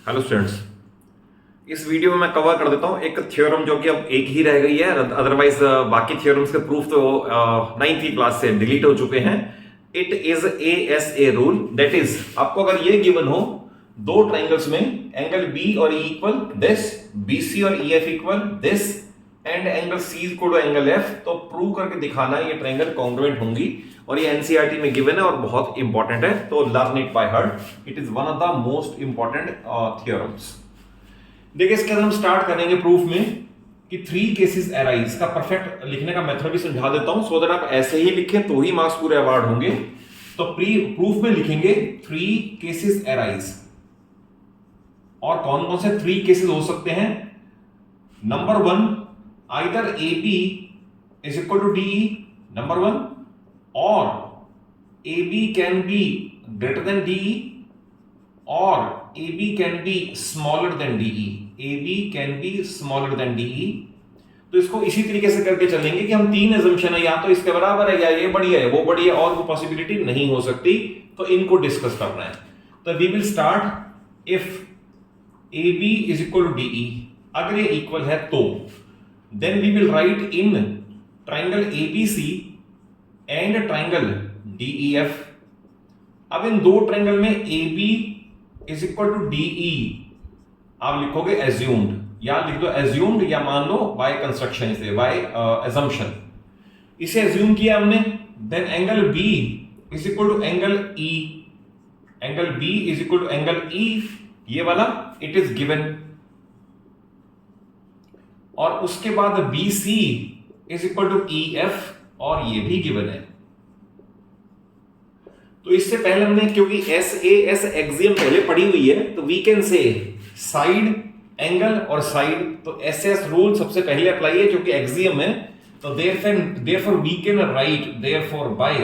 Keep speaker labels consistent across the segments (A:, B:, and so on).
A: Hello students. इस video में मैं कवर कर देता हूं एक थ्योरम जो कि अब एक ही रह गई है, अदरवाइज बाकी थ्योरम्स के प्रूफ तो 9वीं क्लास से डिलीट हो चुके हैं। It is ASA rule, that is आपको अगर ये गिवन हो दो ट्राइंगल्स में एंगल बी और ई इक्वल दिस, BC और EF equal this and angle C equal to angle F, तो प्रूव करके दिखाना ये ट्राइंगल कॉन्ग्रुएंट होंगी। और ये एनसीईआरटी में गिवन है और बहुत इंपॉर्टेंट है, तो learn it by heart. It is one of the most important theorems. देखिए इसके अंदर हम स्टार्ट करेंगे प्रूफ में कि 3 केसेस अराइज का परफेक्ट लिखने का मेथड भी समझा देता हूं, सो दैट आप ऐसे ही लिखें तो ही मार्क्स पूरे अवार्ड होंगे। तो प्रूफ में लिखेंगे 3 केसेस अराइज, और कौन कौन से 3 केसेस हो सकते हैं। Number 1, either AB is equal to DE, number 1, और AB can be greater than DE और AB can be smaller than DE, AB can be smaller than DE। तो इसको इसी तरीके से करके चलेंगे कि हम 3 assumption है, या तो इसके बराबर है, या ये बड़ी है, वो बड़ी है, और वो पॉसिबिलिटी नहीं हो सकती, तो इनको डिस्कस करना है। तो we will start if AB is equal to DE, अगर ये इक्वल है तो then we will write in triangle ABC and triangle DEF। अब इन दो ट्राइंगल में AB is equal to DE आप लिखोगे एज्यूम्ड, या लिख दो एज्यूम्ड, या मान लो बाय कंस्ट्रक्शन से, बाय एजम्पशन इसे एज्यूम किया हमने। Then angle B is equal to angle E, angle B is equal to angle E, ये वाला इट इज गिवन। और उसके बाद BC is equal to EF, और ये भी गिवन है। तो इससे पहले हमने, क्योंकि SAS एक्सियम पहले पड़ी हुई है, तो we can say side, angle और साइड, तो SS रूल सबसे पहले अप्लाई है क्योंकि एक्सियम है। तो therefore we can write therefore by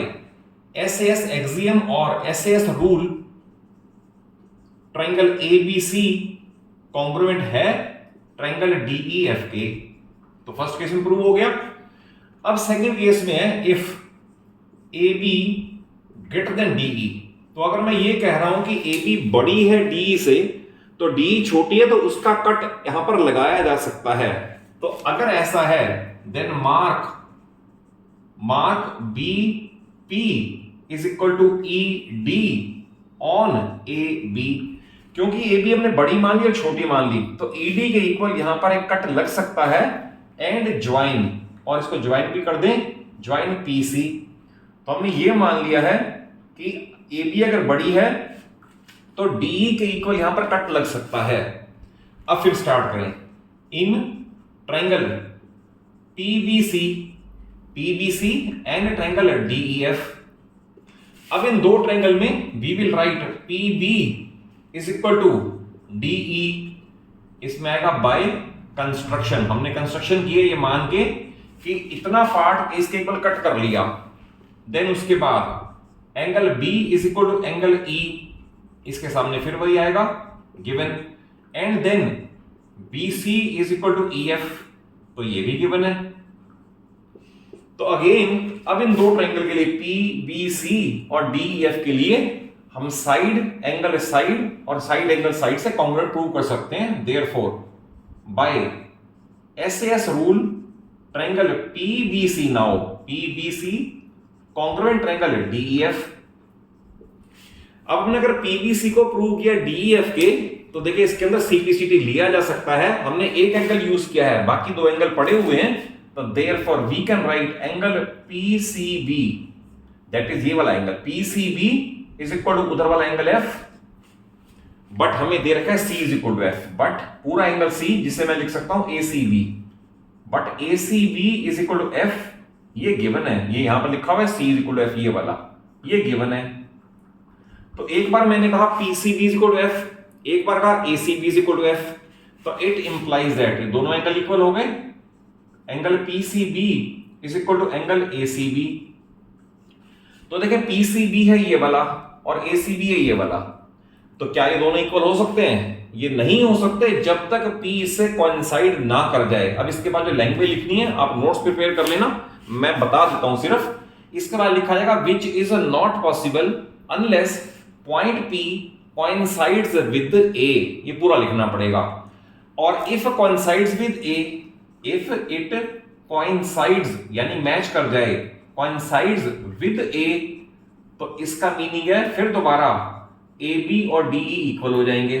A: SAS axiom और SAS rule triangle ABC congruent है ट्राइंगल DEF के। तो फर्स्ट केस में प्रूव हो गया। अब सेकंड केस में है if AB greater than DE। तो अगर मैं ये कह रहा हूं कि AB बड़ी है DE से, तो DE छोटी है, तो उसका कट यहां पर लगाया जा सकता है। तो अगर ऐसा है then mark BP is equal to ED on AB। क्योंकि AB हमने बड़ी मान ली और छोटी मान ली, तो ED के इक्वल यहां पर एक कट लग सकता है एंड ज्वाइन, और इसको ज्वाइन भी कर दें, ज्वाइन PC। तो हमने ये मान लिया है कि AB अगर बड़ी है तो DE के इक्वल यहां पर कट लग सकता है। अब फिर स्टार्ट करें in triangle PBC and triangle DEF। अब इन दो ट्राइंगल में we will write PB is equal to DE, इसमें आएगा बाय कंस्ट्रक्शन। हमने कंस्ट्रक्शन किए ये मान के कि इतना पार्ट इसके इक्वल कट कर लिया। देन उसके बाद angle B is equal to angle E, इसके सामने फिर वही आएगा given. And then BC is equal to EF, तो ये भी गिवन है। तो अगेन अब इन दो ट्राइंगल के लिए PBC और DEF के लिए हम साइड एंगल साइड और साइड एंगल साइड से कॉन्ग्रुएंट प्रूव कर सकते हैं। Therefore by SAS rule triangle PBC, now PBC congruent triangle DEF। अब हमने अगर PBC को प्रूव किया DEF के, तो देखिए इसके अंदर सिंप्लिसिटी लिया जा सकता है। हमने एक एंगल यूज किया है, बाकी दो एंगल पड़े हुए हैं, तो therefore we can write angle PCB, that is ये वाला angle PCB is equal to उधर वाला एंगल F, बट हमें दे रखा है C is equal to F, but पूरा एंगल C जिसे मैं लिख सकता हूं ACB, but ACB is equal to F, ये गिवन है। ये यहां पर लिखा हुआ है C is equal to F, ये वाला ये गिवन है। तो एक बार मैंने कहा PCB is equal to F, एक बार कहा ACB is equal to F, तो इट इंप्लाइज दैट दोनों एंगल इक्वल हो गए। Angle PCB is equal to angle ACB। तो देखिए PCB है ये वाला और ACB है ये वाला, तो क्या ये दोनों इक्वल हो सकते हैं? ये नहीं हो सकते जब तक P इससे कोइंसाइड ना कर जाए। अब इसके बाद जो लैंग्वेज लिखनी है आप नोट्स प्रिपेयर कर लेना, मैं बता देता हूं सिर्फ। इसके बाद लिखा जाएगा which is not possible unless point P coincides with A, ये पूरा लिखना पड़ेगा। और if coincides with A, if it coincides यानी मैच कर जाए, coincides with A, तो इसका मीनिंग है फिर दोबारा AB और DE इक्वल हो जाएंगे।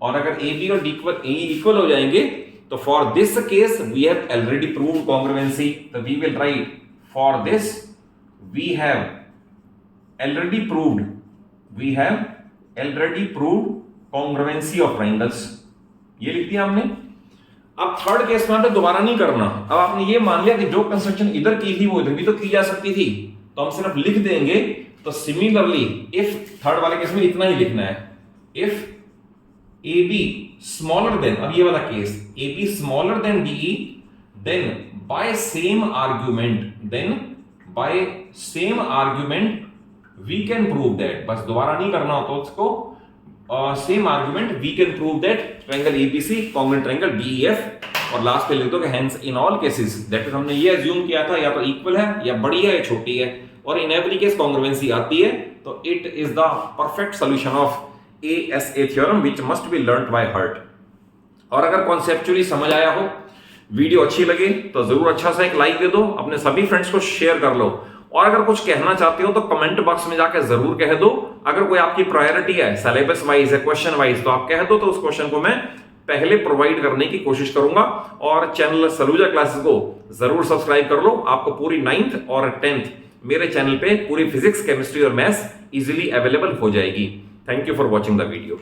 A: और अगर AB और DE इक्वल हो जाएंगे तो for this case we have already proved congruency, तो we will write for this we have already proved congruency of triangles, ये लिख दिया हमने। अब थर्ड केस में आपने दोबारा नहीं करना। अब आपने ये मान लिया कि जो कंस्ट्रक्शन इधर की थी वो इधर भी तो की जा सकती थी, तो हम सिर्फ लिख देंगे। तो सिमिलरली इफ थर्ड वाले केस में इतना ही लिखना है, इफ AB smaller than, अब ये वाला case, AB smaller than DE, then by same argument we can prove that, बस दोबारा नहीं करना हो तो उसको same argument we can prove that triangle ABC congruent triangle DEF, और लास्ट पे लिख दो कि hence in all cases, that is हमने ये assume किया था या तो इक्वल है या बड़ी है या छोटी है, और in every case congruency आती है, तो it is the perfect solution of ASA theorem which must be learnt by heart। और अगर कॉन्सेप्चुअली समझ आया हो, वीडियो अच्छी लगे तो जरूर अच्छा सा एक लाइक दे दो, अपने सभी फ्रेंड्स को शेयर कर लो, और अगर कुछ कहना चाहते हो तो कमेंट बॉक्स में जाकर जरूर कह दो। अगर कोई आपकी प्रायोरिटी है, सिलेबस वाइज है, क्वेश्चन वाइज, तो आप कह दो, तो उस क्वेश्चन को मैं पहले प्रोवाइड करने की कोशिश करूंगा। और चैनल सलूजा क्लासेस को जरूर सब्सक्राइब कर लो, आपको पूरी 9th और 10th मेरे चैनल पे पूरी फिजिक्स, केमिस्ट्री और मैथ्स इजीली अवेलेबल हो जाएगी। Thank you for watching the video.